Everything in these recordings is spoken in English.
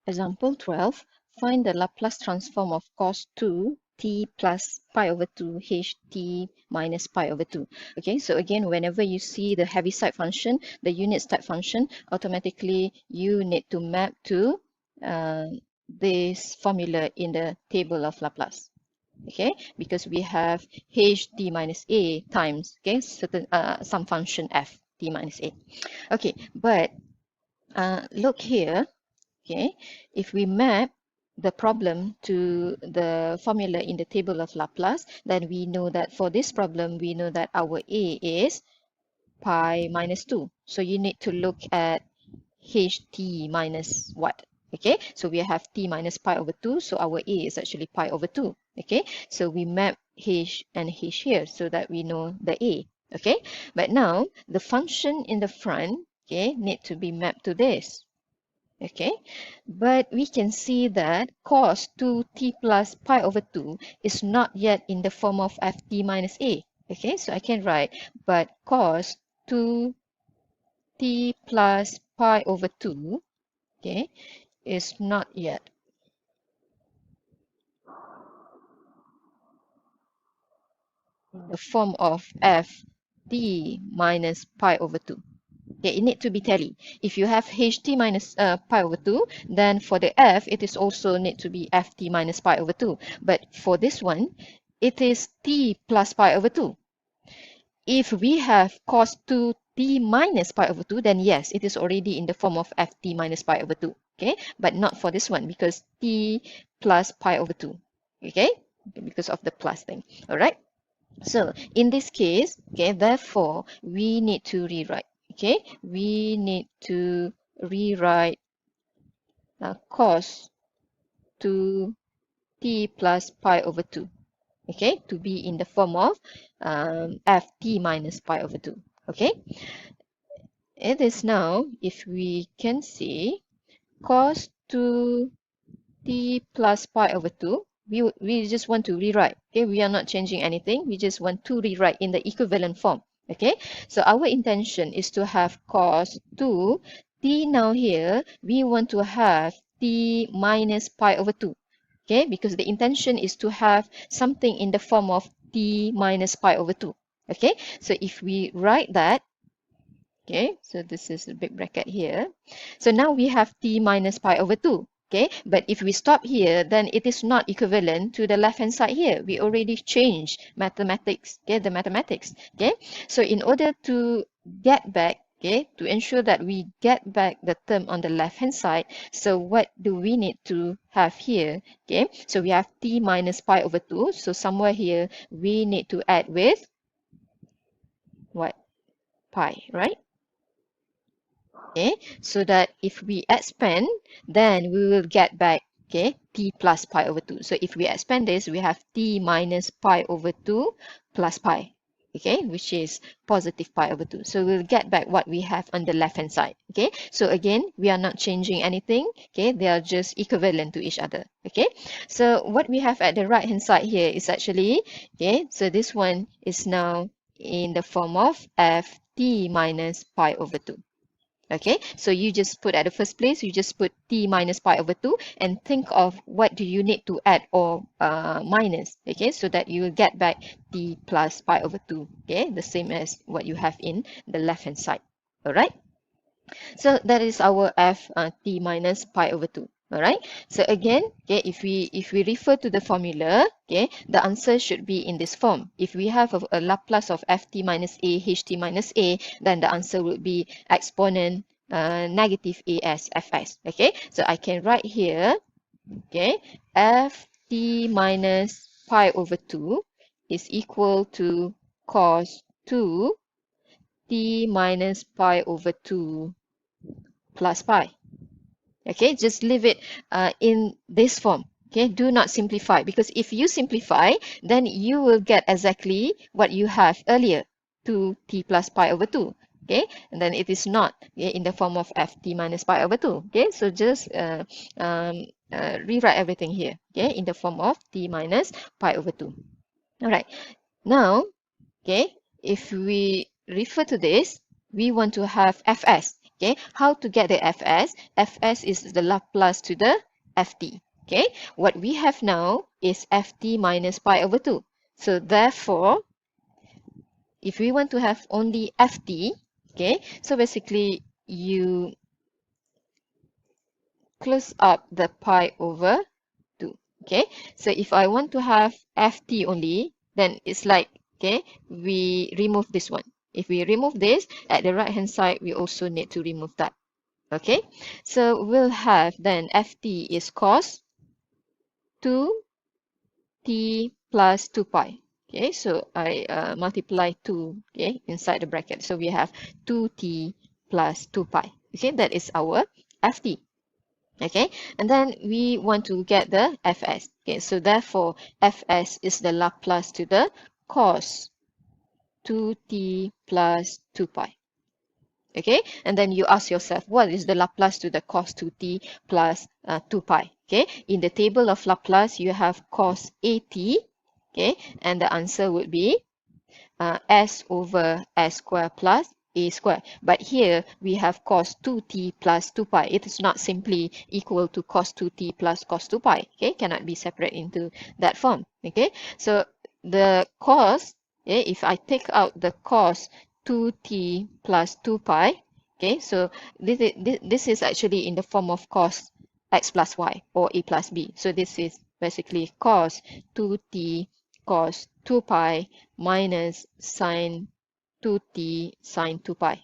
Example 12. Find the Laplace transform of cos 2 t plus pi over 2 h t minus pi over 2. Okay, so again, whenever you see the Heaviside function, the unit step function, automatically you need to map to this formula in the table of Laplace. Okay, because we have h t minus a times, okay, certain some function f t minus a. Okay, but look here. Okay, if we map the problem to the formula in the table of Laplace, then we know that for this problem, we know that our A is pi minus 2. So you need to look at ht minus what? Okay, so we have t minus pi over 2, so our A is actually pi over 2. Okay, so we map h and h here so that we know the A. Okay, but now the function in the front, okay, need to be mapped to this. Okay, but we can see that cos 2t plus pi over 2 is not yet in the form of ft minus a. Okay, so I can write, but cos 2t plus pi over 2, okay, is not yet in the form of ft minus pi over 2. Okay, it need to be tally. If you have ht minus pi over 2, then for the f, it is also need to be ft minus pi over 2. But for this one, it is t plus pi over 2. If we have cos 2t minus pi over 2, then yes, it is already in the form of ft minus pi over 2. Okay, but not for this one because t plus pi over 2. Okay, because of the plus thing. All right. So in this case, okay, therefore we need to rewrite. Okay, we need to rewrite cos 2t plus pi over 2. Okay, to be in the form of ft minus pi over 2. Okay, it is now, if we can see, cos 2t plus pi over 2, we just want to rewrite. Okay, we are not changing anything. We just want to rewrite in the equivalent form. Okay, so our intention is to have cos 2 t. Now here we want to have t minus pi over 2. Okay, because the intention is to have something in the form of t minus pi over 2. Okay, so if we write that, okay, so this is a big bracket here. So now we have t minus pi over 2. Okay, but if we stop here, then it is not equivalent to the left-hand side here. We already changed mathematics, okay, the mathematics. Okay, so in order to get back, okay, to ensure that we get back the term on the left-hand side, so what do we need to have here? Okay, so we have t minus pi over 2. So somewhere here, we need to add with what? Pi, right? Okay, so that if we expand, then we will get back, okay, t plus pi over 2. So if we expand this, we have t minus pi over 2 plus pi, okay, which is positive pi over 2. So we'll get back what we have on the left hand side. Okay, so again, we are not changing anything. Okay, they are just equivalent to each other. Okay, so what we have at the right hand side here is actually, okay, so this one is now in the form of ft minus pi over 2. Okay, so you just put at the first place, you just put t minus pi over 2 and think of what do you need to add or minus, okay, so that you will get back t plus pi over 2, okay, the same as what you have in the left hand side. All right, so that is our f t minus pi over 2. All right, so again, okay, if we refer to the formula, okay, the answer should be in this form. If we have a Laplace of ft minus a ht minus a, then the answer would be exponent negative as fs. Okay, so I can write here, okay, ft minus pi over 2 is equal to cos 2 t minus pi over 2 plus pi. Okay, just leave it in this form. Okay, do not simplify, because if you simplify, then you will get exactly what you have earlier, 2t plus pi over 2. Okay, and then it is not, okay, in the form of ft minus pi over 2. Okay, so just rewrite everything here, okay, in the form of t minus pi over 2. All right, now, okay, if we refer to this, we want to have fs. Okay, how to get the fs? Fs is the Laplace to the ft. Okay, what we have now is ft minus pi over 2. So therefore, if we want to have only ft, okay, so basically you close up the pi over 2. Okay, so if I want to have ft only, then it's like, okay, we remove this one. If we remove this, at the right hand side, we also need to remove that. Okay, so we'll have then ft is cos 2t plus 2 pi. Okay, so I multiply 2, okay, inside the bracket. So we have 2t plus 2 pi. Okay, that is our ft. Okay, and then we want to get the fs. Okay, so therefore fs is the Laplace to the cos 2t plus 2 pi. Okay, and then you ask yourself, what is the Laplace to the cos 2t plus 2 pi? Okay, in the table of Laplace, you have cos at, okay, and the answer would be s over s squared plus a squared. But here we have cos 2t plus 2 pi. It is not simply equal to cos 2t plus cos 2 pi. Okay, cannot be separate into that form. Okay, so the cos, okay, if I take out the cos 2t plus 2 pi, okay, so this is actually in the form of cos x plus y or a plus b. So this is basically cos 2t cos 2 pi minus sine 2t sine 2 pi.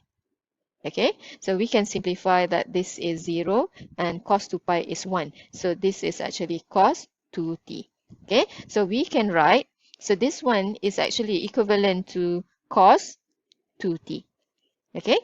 Okay, so we can simplify that this is 0 and cos 2 pi is 1. So this is actually cos 2t. Okay, so we can write, so this one is actually equivalent to cos 2t. Okay,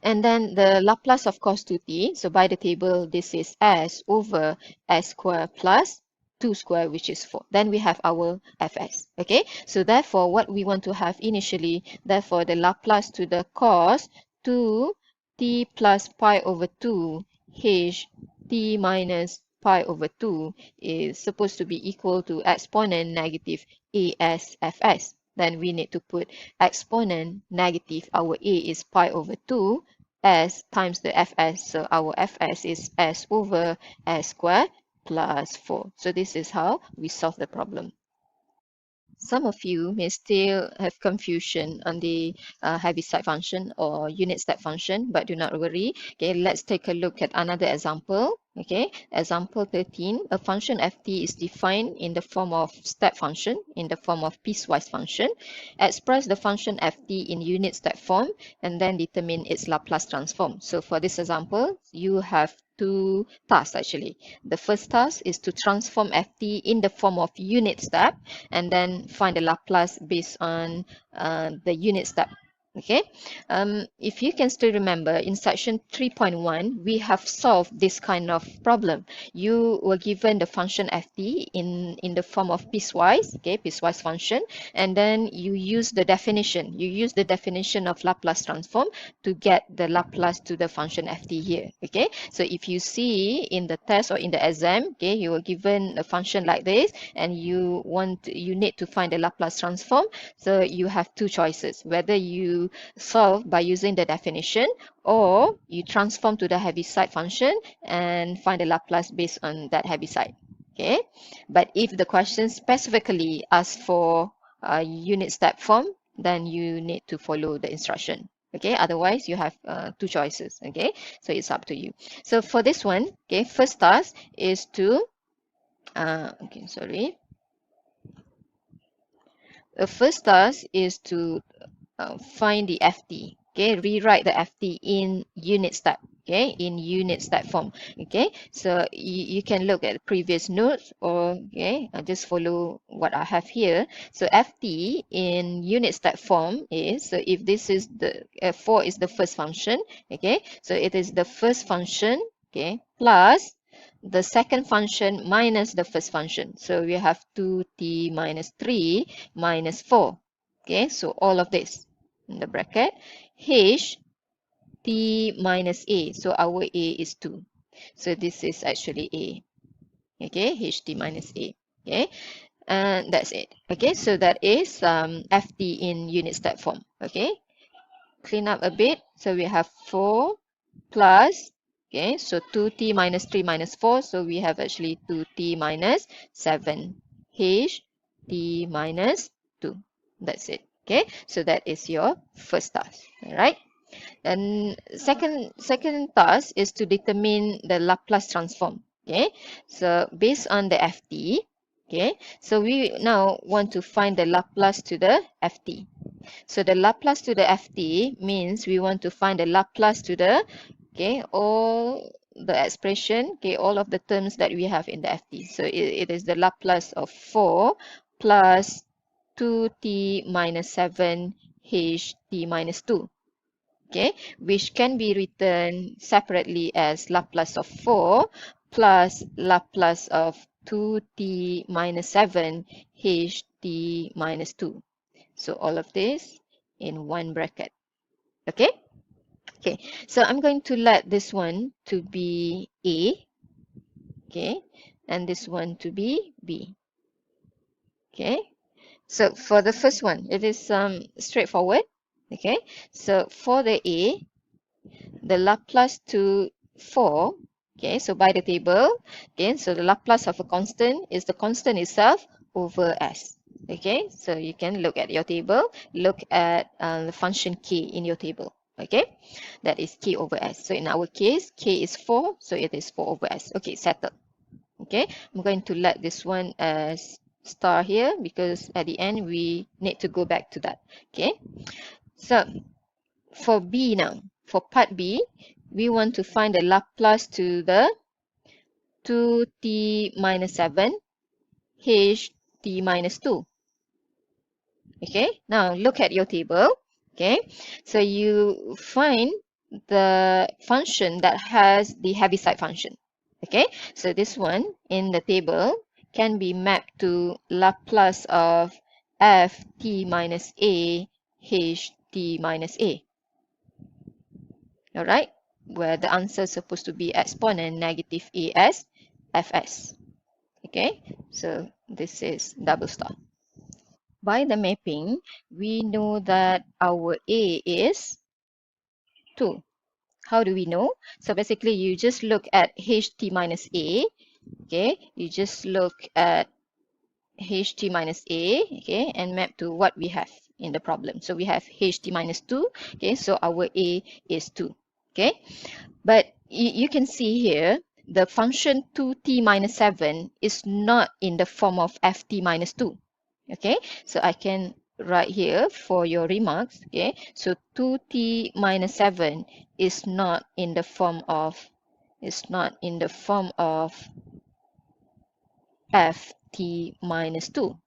and then the Laplace of cos 2t, so by the table, this is s over s squared plus 2 squared, which is 4. Then we have our fs. Okay, so therefore, what we want to have initially, therefore, the Laplace to the cos 2t plus pi over 2 h t minus pi over 2 is supposed to be equal to exponent negative as fs. Then we need to put exponent negative, our a is pi over 2, s times the fs. So our fs is s over s squared plus 4. So this is how we solve the problem. Some of you may still have confusion on the Heaviside function or unit step function, but do not worry. Okay, let's take a look at another example. Okay, example 13, a function ft is defined in the form of step function, in the form of piecewise function. Express the function ft in unit step form and then determine its Laplace transform. So for this example, you have two tasks actually. The first task is to transform ft in the form of unit step and then find the Laplace based on the unit step. Okay, if you can still remember, in section 3.1, we have solved this kind of problem. You were given the function ft in the form of piecewise, okay, piecewise function, and then you use the definition. You use the definition of Laplace transform to get the Laplace to the function ft here. Okay, so if you see in the test or in the exam, okay, you were given a function like this, and you need to find the Laplace transform. So you have two choices, whether you solve by using the definition or you transform to the Heaviside function and find the Laplace based on that Heaviside. Okay, but if the question specifically asks for a unit step form, then you need to follow the instruction. Okay, otherwise you have two choices. Okay, so it's up to you. So for this one, okay, first task is to the first task is to find the ft. Okay, rewrite the ft in unit step. Okay, in unit step form. Okay, so you can look at previous notes or okay, just follow what I have here. So ft in unit step form is, so if this is the 4 is the first function, okay, so it is the first function, okay, plus the second function minus the first function. So we have 2t minus 3 minus 4. Okay, so all of this in the bracket, h t minus a. So our a is 2. So this is actually a. Okay, h t minus a. Okay, and that's it. Okay, so that is ft in unit step form. Okay, clean up a bit. So we have 4 plus, okay, so 2t minus 3 minus 4. So we have actually 2t minus 7 h t minus 2. That's it. Okay, so that is your first task. All right. And second task is to determine the Laplace transform. Okay, so based on the ft, okay, so we now want to find the Laplace to the ft. So the Laplace to the ft means we want to find the Laplace to the, okay, all the expression, okay, all of the terms that we have in the ft. So it is the Laplace of 4 plus 2t minus 7 h t minus 2. Okay, which can be written separately as Laplace of 4 plus Laplace of 2t minus 7 h t minus 2. So all of this in one bracket. Okay? Okay, so I'm going to let this one to be A, okay, and this one to be B. Okay, so for the first one, it is straightforward. Okay, so for the A, the Laplace to 4, okay, so by the table, okay, so the Laplace of a constant is the constant itself over S. Okay, so you can look at your table, look at the function k in your table. Okay, that is k over s. So in our case, k is 4, so it is 4 over s. Okay, settled. Okay, I'm going to let this one as star here because at the end we need to go back to that. Okay, so for B now, for part B, we want to find the Laplace to the 2t minus 7 h t minus 2. Okay, now look at your table. Okay, so you find the function that has the Heaviside function. Okay, so this one in the table can be mapped to Laplace of f t minus a h t minus a. All right, where the answer is supposed to be exponent negative as fs. Okay, so this is double star. By the mapping, we know that our A is 2. How do we know? So basically, you just look at ht minus A. Okay, you just look at ht minus A, okay, and map to what we have in the problem. So we have ht minus 2. Okay, so our A is 2. Okay, but you can see here, the function 2t minus 7 is not in the form of ft minus 2. Okay, so I can write here for your remarks. Okay, so 2t minus 7 is not in the form of ft minus 2.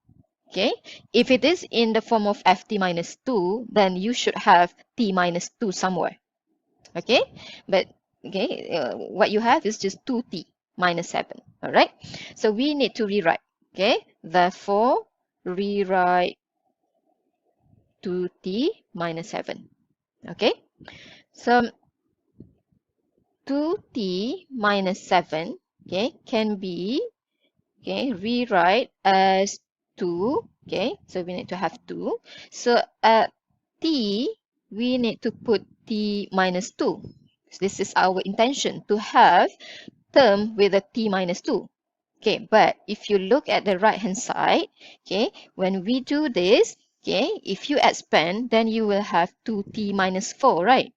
Okay, if it is in the form of ft minus 2, then you should have t minus 2 somewhere. Okay, but okay, what you have is just 2t minus 7. All right, so we need to rewrite. Okay, therefore rewrite 2t minus 7. Okay, so 2t minus 7, okay, can be, okay, rewrite as 2. Okay, so we need to have 2. So at t, we need to put t minus 2. So this is our intention, to have term with a t minus 2. Okay, but if you look at the right hand side, okay, when we do this, okay, if you expand, then you will have 2t minus 4, right?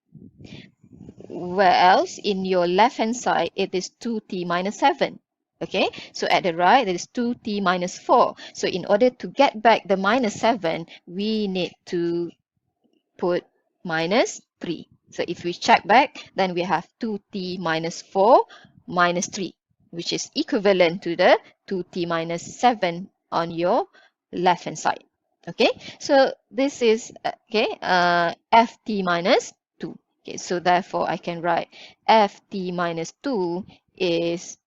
Whereas in your left hand side, it is 2t minus 7. Okay, so at the right, it is 2t minus 4. So in order to get back the minus 7, we need to put minus 3. So if we check back, then we have 2t minus 4 minus 3, which is equivalent to the 2t minus 7 on your left hand side. Okay, so this is ft minus 2. Okay, so therefore I can write ft minus 2 is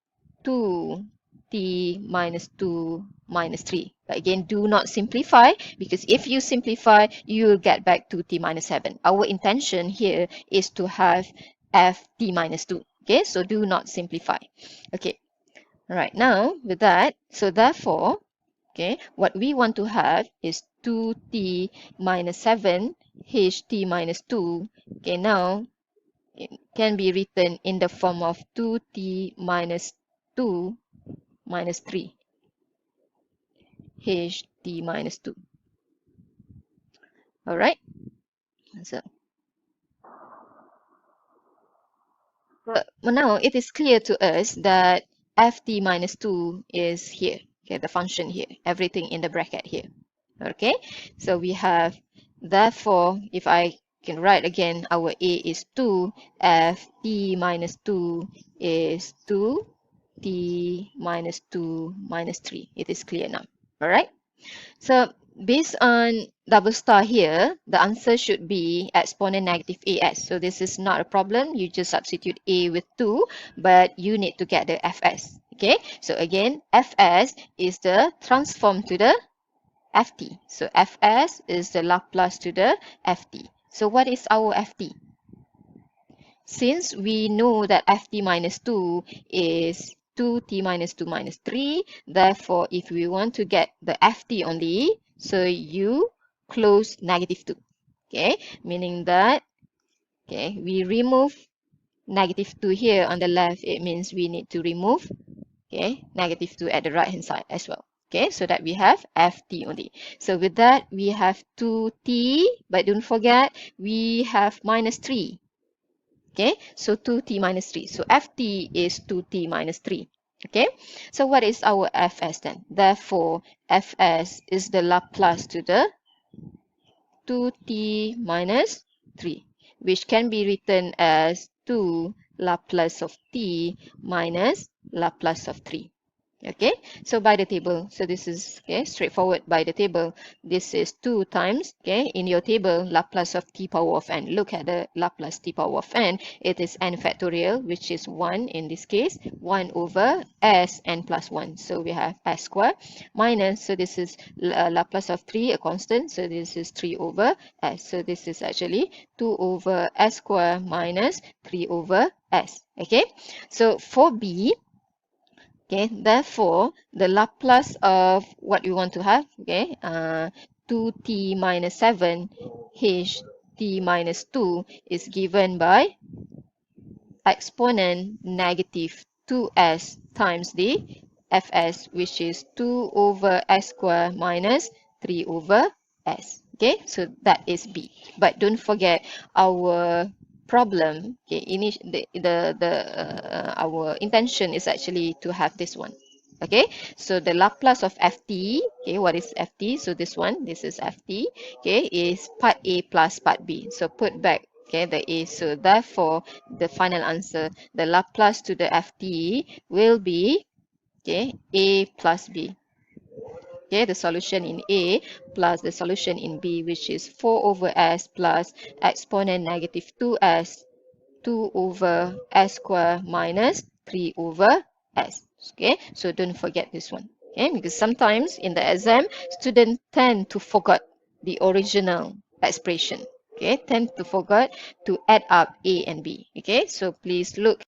2t minus 2 minus 3. But again, do not simplify, because if you simplify, you will get back 2t minus 7. Our intention here is to have ft minus 2. Okay, so do not simplify. Okay, all right, now with that, so therefore, Okay, what we want to have is 2t minus 7 ht minus 2. Okay, now it can be written in the form of 2t minus 2 minus 3 ht minus 2. All right, so now it is clear to us that ft minus 2 is here. Okay, the function here, everything in the bracket here. Okay, so we have, therefore, if I can write again, our a is 2, ft minus 2 is 2t minus 2 minus 3. It is clear now. All right, so based on double star here, the answer should be exponent negative as. So this is not a problem. You just substitute a with 2, but you need to get the fs. Okay, so again, fs is the transform to the ft. So fs is the Laplace to the ft. So what is our ft? Since we know that ft minus 2 is 2t minus 2 minus 3, therefore if we want to get the ft only, so you close negative 2. Okay, meaning that, okay, we remove negative 2 here on the left. It means we need to remove, okay, negative 2 at the right hand side as well. Okay, so that we have ft only. So with that, we have 2t, but don't forget, we have minus 3. Okay, so 2t minus 3. So ft is 2t minus 3. Okay, so what is our fs then? Therefore, fs is the Laplace to the 2t minus 3, which can be written as 2 Laplace of t minus Laplace of 3. Okay, so by the table, so this is, okay, straightforward by the table. This is 2 times, okay, in your table, Laplace of t power of n. Look at the Laplace t power of n. It is n factorial, which is 1 in this case, 1 over s n plus 1. So we have s squared minus, so this is Laplace of 3, a constant, so this is 3 over s. So this is actually 2 over s squared minus 3 over s. Okay, so for b, okay, therefore, the Laplace of what we want to have, okay, 2t minus 7 ht minus 2 is given by exponent negative 2s times the fs, which is 2 over s squared minus 3 over s. Okay, so that is b. But don't forget, our problem, okay, our intention is actually to have this one. Okay, so the Laplace of ft, okay, what is ft? So this one, this is ft, okay, is part a plus part b. So put back, okay, the a. So therefore, the final answer, the Laplace to the ft will be, okay, a plus b. Okay, the solution in A plus the solution in B, which is 4 over s plus exponent negative 2s, 2 over s squared minus 3 over s. Okay, so don't forget this one. Okay, because sometimes in the exam, students tend to forget the original expression. Okay, tend to forget to add up A and B. Okay, so please look